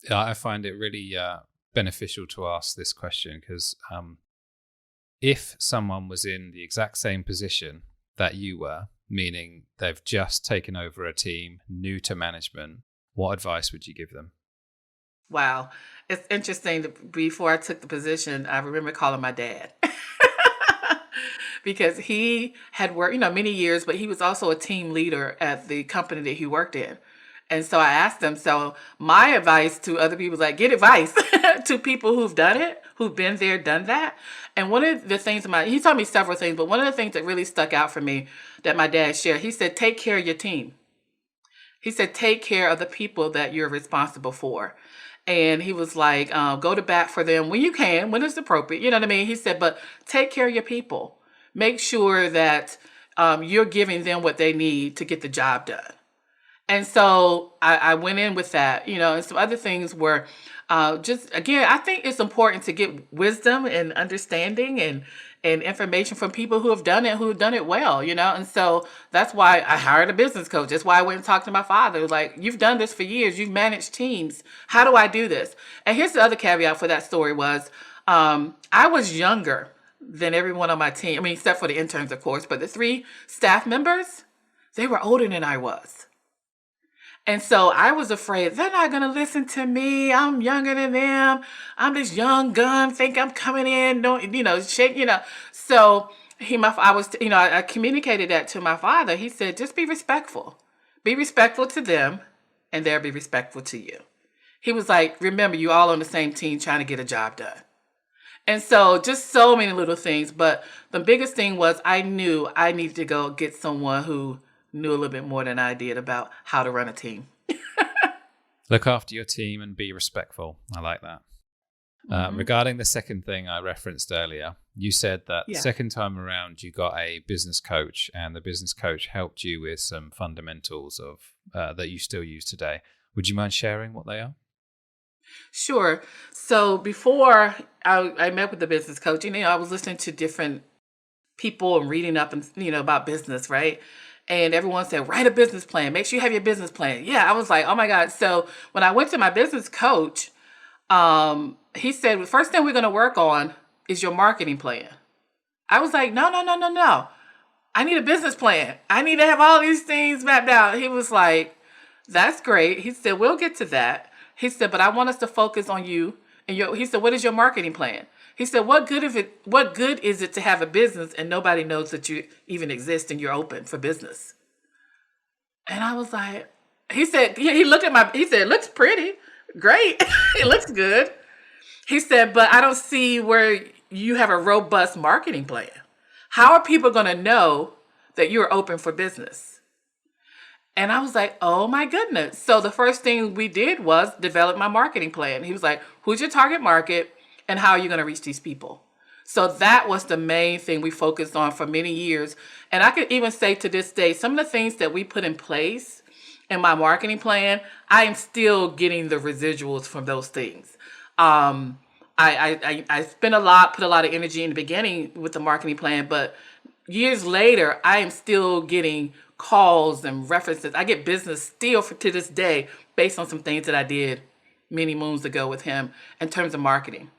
Yeah, I find it really beneficial to ask this question because if someone was in the exact same position that you were, meaning they've just taken over a team, new to management, what advice would you give them? Wow. It's interesting. Before I took the position, I remember calling my dad because he had worked, many years, but he was also a team leader at the company that he worked in. And so I asked him, so my advice to other people is like, get advice to people who've done it, who've been there, done that. And one of the things he told me several things, but one of the things that really stuck out for me that my dad shared, he said, take care of your team. He said, take care of the people that you're responsible for. And he was like, go to bat for them when you can, when it's appropriate. You know what I mean? He said, but take care of your people. Make sure that you're giving them what they need to get the job done. And so I went in with that, and some other things were just, again, I think it's important to get wisdom and understanding and information from people who have done it well, And so that's why I hired a business coach. That's why I went and talked to my father. Like, you've done this for years. You've managed teams. How do I do this? And here's the other caveat for that story was I was younger than everyone on my team. I mean, except for the interns, of course, but the three staff members, they were older than I was. And so I was afraid they're not going to listen to me. I'm younger than them. I'm this young gun. Think I'm coming in, don't, shake, So I communicated that to my father. He said, just be respectful. Be respectful to them and they'll be respectful to you. He was like, remember, you all on the same team trying to get a job done. And so just so many little things. But the biggest thing was I knew I needed to go get someone who knew a little bit more than I did about how to run a team. Look after your team and be respectful. I like that. Mm-hmm. Regarding the second thing I referenced earlier, you said that the Yeah. second time around you got a business coach and the business coach helped you with some fundamentals of that you still use today. Would you mind sharing what they are? Sure. So before I met with the business coach, I was listening to different people and reading up and about business, right? And everyone said, write a business plan. Make sure you have your business plan. Yeah, I was like, oh my God. So when I went to my business coach, he said, the first thing we're going to work on is your marketing plan. I was like, no, no, no, no, no. I need a business plan. I need to have all these things mapped out. He was like, that's great. He said, we'll get to that. He said, but I want us to focus on you. He said, what is your marketing plan? He said, what good is it to have a business and nobody knows that you even exist and you're open for business? And I was like, he said, he looked at he said, it looks pretty, great. It looks good. He said, but I don't see where you have a robust marketing plan. How are people going to know that you're open for business? And I was like, oh my goodness. So the first thing we did was develop my marketing plan. He was like, who's your target market and how are you going to reach these people? So that was the main thing we focused on for many years. And I could even say to this day, some of the things that we put in place in my marketing plan, I am still getting the residuals from those things. I spent put a lot of energy in the beginning with the marketing plan, but years later, I am still getting calls and references. I get business still to this day based on some things that I did many moons ago with him in terms of marketing.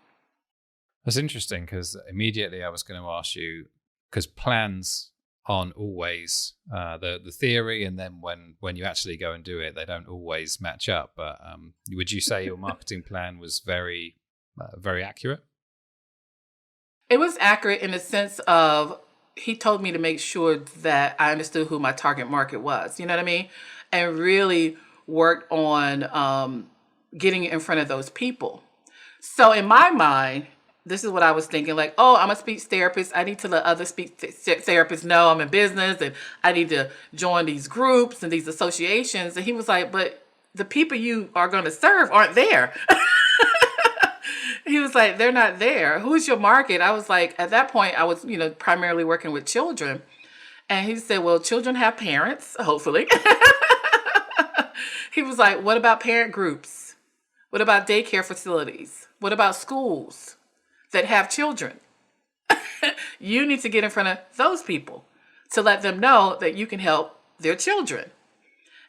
That's interesting because immediately I was going to ask you, because plans aren't always the theory, and then when you actually go and do it, they don't always match up. But would you say your marketing plan was very accurate? It was accurate in the sense of he told me to make sure that I understood who my target market was. You know what I mean? And really worked on getting in front of those people. So in my mind, this is what I was thinking, like, oh, I'm a speech therapist. I need to let other speech therapists know I'm in business and I need to join these groups and these associations. And he was like, but the people you are going to serve aren't there. He was like, they're not there. Who's your market? I was like, at that point, I was, primarily working with children. And he said, well, children have parents, hopefully. He was like, what about parent groups? What about daycare facilities? What about schools that have children? You need to get in front of those people to let them know that you can help their children.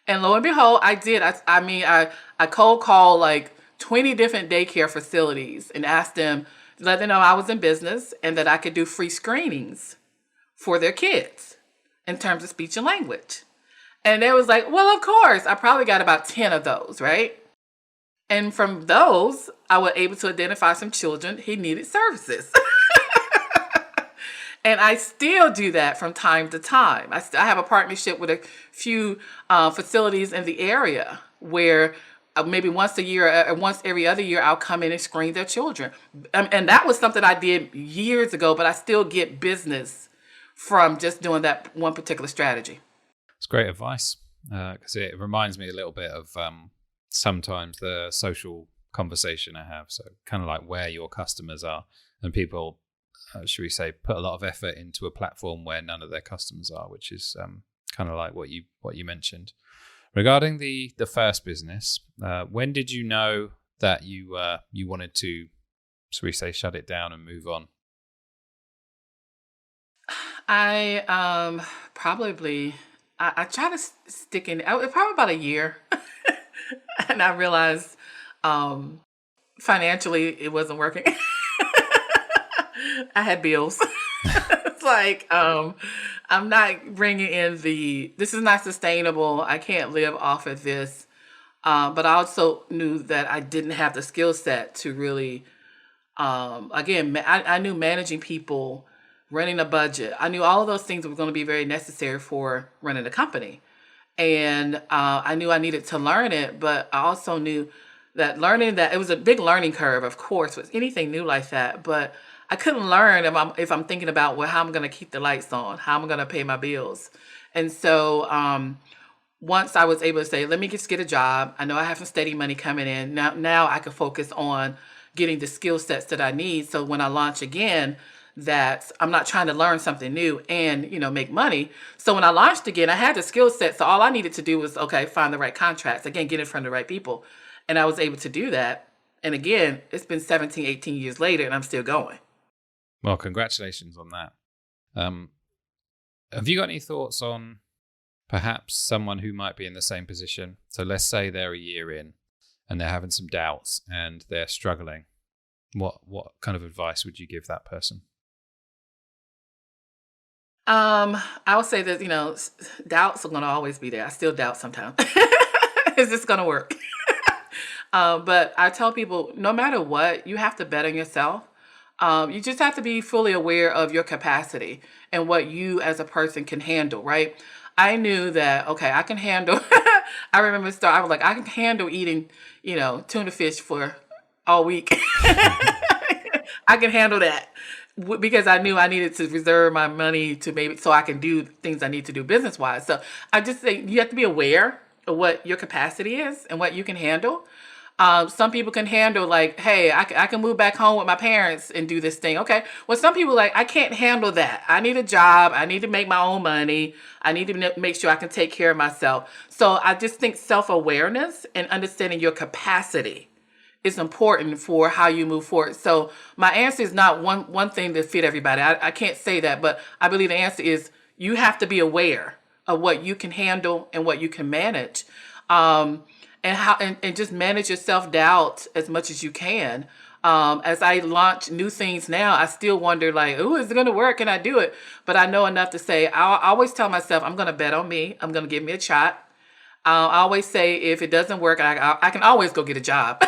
And lo and behold, I did. I cold called like 20 different daycare facilities and asked them, let them know I was in business and that I could do free screenings for their kids in terms of speech and language. And they was like, well, of course. I probably got about 10 of those, right? And from those, I was able to identify some children who needed services. And I still do that from time to time. I have a partnership with a few facilities in the area where maybe once a year or once every other year, I'll come in and screen their children. And that was something I did years ago, but I still get business from just doing that one particular strategy. It's great advice because it reminds me a little bit of sometimes the social conversation I have. So kind of like where your customers are, and people, should we say, put a lot of effort into a platform where none of their customers are, which is kind of like what you mentioned. Regarding the first business, when did you know that you wanted to, should we say, shut it down and move on? I probably I try to stick in probably about a year, and I realized financially it wasn't working. I had bills. It's like I'm not bringing in this is not sustainable. I can't live off of this. But I also knew that I didn't have the skill set to really, again, I knew managing people, running a budget. I knew all of those things were going to be very necessary for running a company. And I knew I needed to learn it, but I also knew that learning that it was a big learning curve, of course, with anything new like that. But I couldn't learn if I'm thinking about, well, how I'm going to keep the lights on, how I'm going to pay my bills. And so once I was able to say, let me just get a job. I know I have some steady money coming in. Now I can focus on getting the skill sets that I need. So when I launch again, that I'm not trying to learn something new and, make money. So when I launched again, I had the skill set. So all I needed to do was, find the right contracts, again, get in front of the right people. And I was able to do that. And again, it's been 17, 18 years later and I'm still going. Well, congratulations on that. Have you got any thoughts on perhaps someone who might be in the same position? So let's say they're a year in and they're having some doubts and they're struggling. What kind of advice would you give that person? I would say that, doubts are going to always be there. I still doubt sometimes. Is this going to work? But I tell people, no matter what, you have to bet on yourself. You just have to be fully aware of your capacity and what you as a person can handle, right? I knew that, I can handle, I remember I was like, I can handle eating, tuna fish for all week. I can handle that because I knew I needed to reserve my money to maybe so I can do things I need to do business wise. So I just say you have to be aware of what your capacity is and what you can handle. Some people can handle like, hey, I can move back home with my parents and do this thing. Okay. Well, some people like, I can't handle that. I need a job. I need to make my own money. I need to make sure I can take care of myself. So I just think self-awareness and understanding your capacity is important for how you move forward. So my answer is not one thing to fit everybody. I can't say that, but I believe the answer is you have to be aware of what you can handle and what you can manage. And just manage your self-doubt as much as you can. As I launch new things now, I still wonder like, oh, is it going to work? Can I do it? But I know enough to say, I always tell myself, I'm going to bet on me. I'm going to give me a shot. I always say, if it doesn't work, I can always go get a job.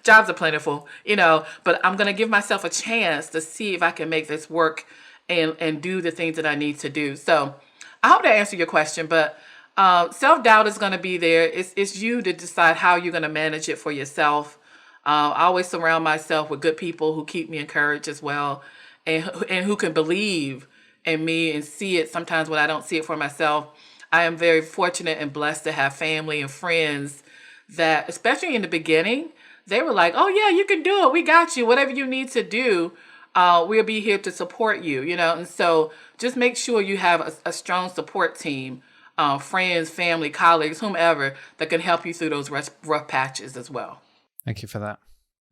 Jobs are plentiful, but I'm going to give myself a chance to see if I can make this work and do the things that I need to do. So I hope that answered your question, but self-doubt is going to be there. It's you to decide how you're going to manage it for yourself. I always surround myself with good people who keep me encouraged as well, and who can believe in me and see it sometimes when I don't see it for myself. I am very fortunate and blessed to have family and friends that, especially in the beginning, they were like, oh yeah, you can do it. We got you. Whatever you need to do, we'll be here to support you, And so just make sure you have a strong support team, friends, family, colleagues, whomever, that can help you through those rough patches as well. Thank you for that.